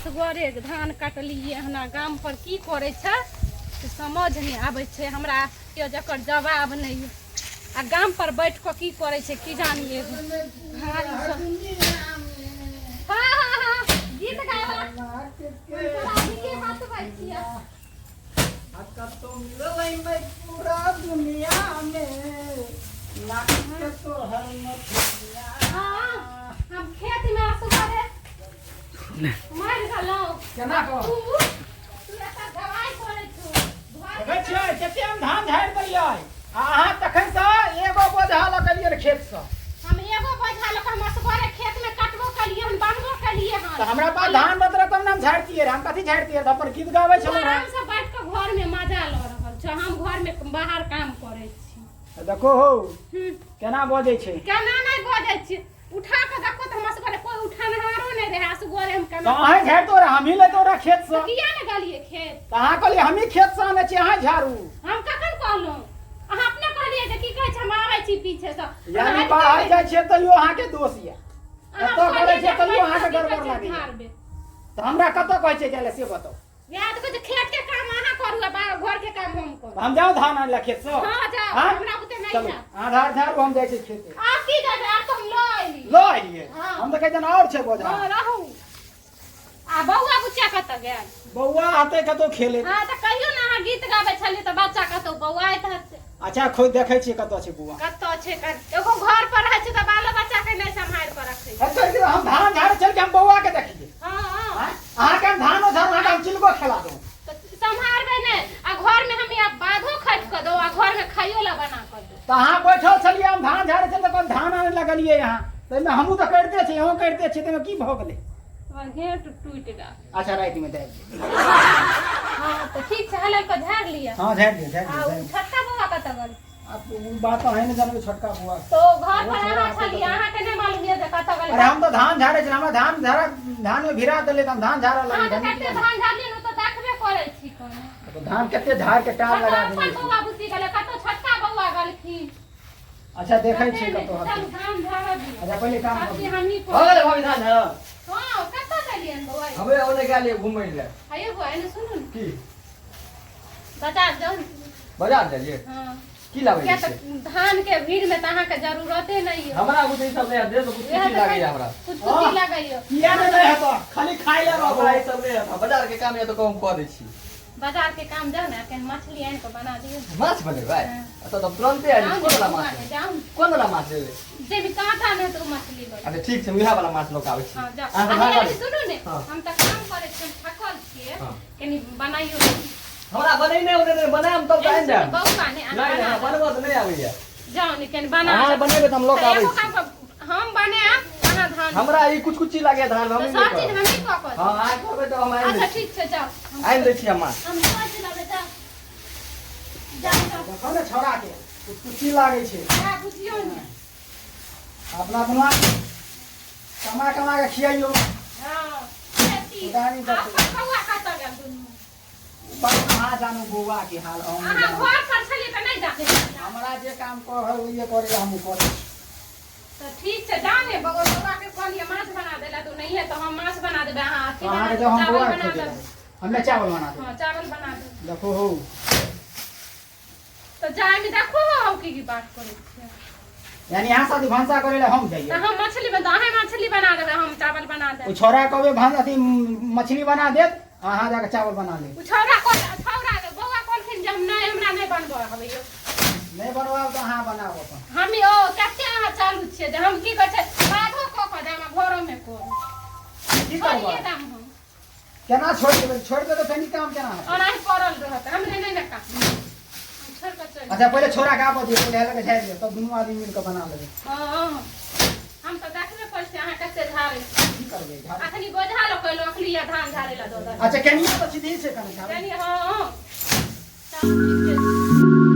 असगरे धान काटलिए हना गाम पर की करे छै से समझ नहीं आबै छै हमरा के जकर जवाब नहीं आ गाम पर बैठ के की करे छै की जानिए भारी सब हाँ गीत गावा के बात बाई छिया तो मिललै मैं पूरा दुनिया में लाख तो हर मथिया हां हम खेत में असगरे मार गलो केना को तू ऐसा दवाई करे छु देखै छियै कते हम धान झाड़ि देलियै अहाँ तखन से एगो बोझा लकलियै खेत से हम एगो बोझा लक हम असगरे खेत में कटबो कलिए हम बांधबो कलिए हन तो हमरा पास धान बतरा तब हम झाड़तियै हम कथि झाड़तियै अपन गीत गाबै छलौ आराम से बैठ के घर में मजा ल रहल छ हम घर में बाहर काम करे छी देखो हो केना बजै छै केना नहीं बजै छी उठा के देखो त हम असगरे कोई उठानहारो नहीं रहे असगरे हम केना तो अहाँ झाड़तो रह हम ही लेतो रह खेत से किया ने गलिए खेत तो अहाँ कहलियै हम ही खेत से आने छी अहाँ झाड़ू हम कखन कहलौ अहाँ अपने कहलिए जे की कहै छै हम आबै छी पीछे से यानी बाहर जाइ छै तइयो अहाँ के दोष ये कतौ करे छै तइयो अहाँ के गड़बड़ लागै तो हमरा कतौ कहै छै जाले से बताओ याद को खेत के काम अहाँ करू आ घर के काम हम करू हम जाओ धान आने खेत से हां जाओ हमरा बुते नहीं चलो जा आधार झाड़ हम जाइ छै खेत आ की जाबे आ तुम लो आइली लो आइए हम तो कहै और छै बोझा हां रहू आ बौआ बुच्चा कत गेल बौआ आते कतौ खेले हां त कहियो ना अहाँ गीत गाबै छलिए त बच्चा कतौ बौआ आइत हते अच्छा खोज देखै छी कतौ छै बौआ कत छै एगो घर पर रहै छै त बाल बच्चा के नहीं संभाल कर रखै छै अच्छा हम धान झाड़ चल के हम बौआ के देखिए हां हां अहाँ के धान उधर अहाँ हम चिलको खेला दो त संभालबे ने आ घर में हम या बाधो खट क दो आ घर में खाइयो ला बना क दो तो अहाँ बैठल छलिए हम धान झाड़े चल त धान आने लगलिए यहाँ तइमे हमहू तो करते छी अहूँ करते छी तइमे की भ गेलै और घेट टूट गया अच्छा राइट में दे हां तो ठीक छै हले को झाड़ लिया हां झाड़ दिए झाड़ आ दिए छत्ता बौआ कत गल अब उ बात तो है न जानबे छोटका बुआ तो घर पर रहना छलिए अहाँ के नहीं मालूम ये जे कत गल अरे हम तो धान झाड़े छी हमरा धान में भिरा देले त हम धान झाड़ा हां तो लगे कते धान झाड़ली न तो देखबे करे छी कोन तो धान कते झाड़ के टार लगा देले बौआ बुसी गले कतो छत्ता बौआ गलखी अच्छा देखै छी कतो हत चल धान झाड़ दी अच्छा पहले काम बाकी कर हमनी को अरे भाभी धान है हां कत चलियन बौआ हमें ओने गेलिए घुमै ले आइयो बौआ ने सुनू न की बाजार जाओ बाजार जाइए हां की लाबै क्या छै तो धान के भीड़ में तहां के जरूरते नहीं है हमरा बुझै सब नहीं दे तो कुछ की लागे हमरा कुछ कुछ लगाइयो किया नहीं है तो खाली खाई ले हमरा ई सब नहीं है बाजार के काम या तो कम कर दै छी बाजार के काम जाओ ना के मछली आन के बना दियो माछ बनेबै तो तुरंत आ जाओ कोन वाला ना, माछ जाओ कोन वाला माछ ले जे भी कांटा में तो मछली बना अरे ठीक छै उहा वाला माछ लोक आबै छी हां जाओ अहाँ सब भागा अरे ली। सुनो ने हाँ। हम त काम करे छी थकल छिए हाँ। कनी बनाइयो हमरा बनै नहि ओने बनाम तब जान जा बौआ ने नहीं नहीं बनबो तो नहीं आबै है जाओ ने कनी बना अहाँ बनेबै त हम लोक आबै एगो छी काम हम बने अहाँ धान हमरा ई कुछ कुछ लागे धान हम तो नहीं सब चीज करब हम नहीं कऽ हां आ करबै तो हम आइ अच्छा दै छी ठीक छै जाओ आइ दै छी हम माछ हम सोच लेबै जाओ जाओ देखो ने छोड़ा के कुछ लागे छै हां बुझियो ने अपना अपना कमा कमा के खियाइयो हां खेती उदानी दत बौआ कत गेल दुनू पर कहाँ जानू बौआ के हाल हम अहाँ घर पर छलिए त नहीं जाके हमरा जे काम कह ये करे हम करे तो ठीक छै जाने बौआ के कहलिए माछ बना देला तो नहीं है तो हम माछ बना देबे अहाँ अथी अहाँ के बना जब हम चावल बौआ बना खो देब हमें चावल बना दे हां चावल बना देब देखो हो तो जाय में देखो हम की बात करे छियै यानी यहाँ शादी भांसा करे ले हम तो जाइए हम मछली बना अहाँ मछली बना देबे हम चावल बना ओ देब छोरा कहबे भांसा अथी मछली बना दे अहाँ जाके चावल बना ले छौरा को छौरा बौआ कहलखिन जे हम नहीं हमरा नहीं बनबो हबे यो नहीं बनवाओ तो अहाँ बनाओ अपन हम ओ कते अहाँ चालू छियै जे हम की कहै छै बाधो क देम घरो में को की छोड़िए करबो दाम हम केना छोड़ दे तो कनी काम केना होतै और आइ पड़ल रहत हमरे नहीं ना का हम छोड़ के चल अच्छा पहले छोरा का आबो दिए पहले लगे झाड़ दे तब दुनू आदमी मिल के बना लेबे हां हम तो देखबे पड़ से अहाँ कते झाड़े की करबे झाड़ अखनी गोझा लो कइलो अखली या धान झाड़े ला दो दे अच्छा केनिया तो सीधे से कने झाड़ यानी हां चल ठीक छै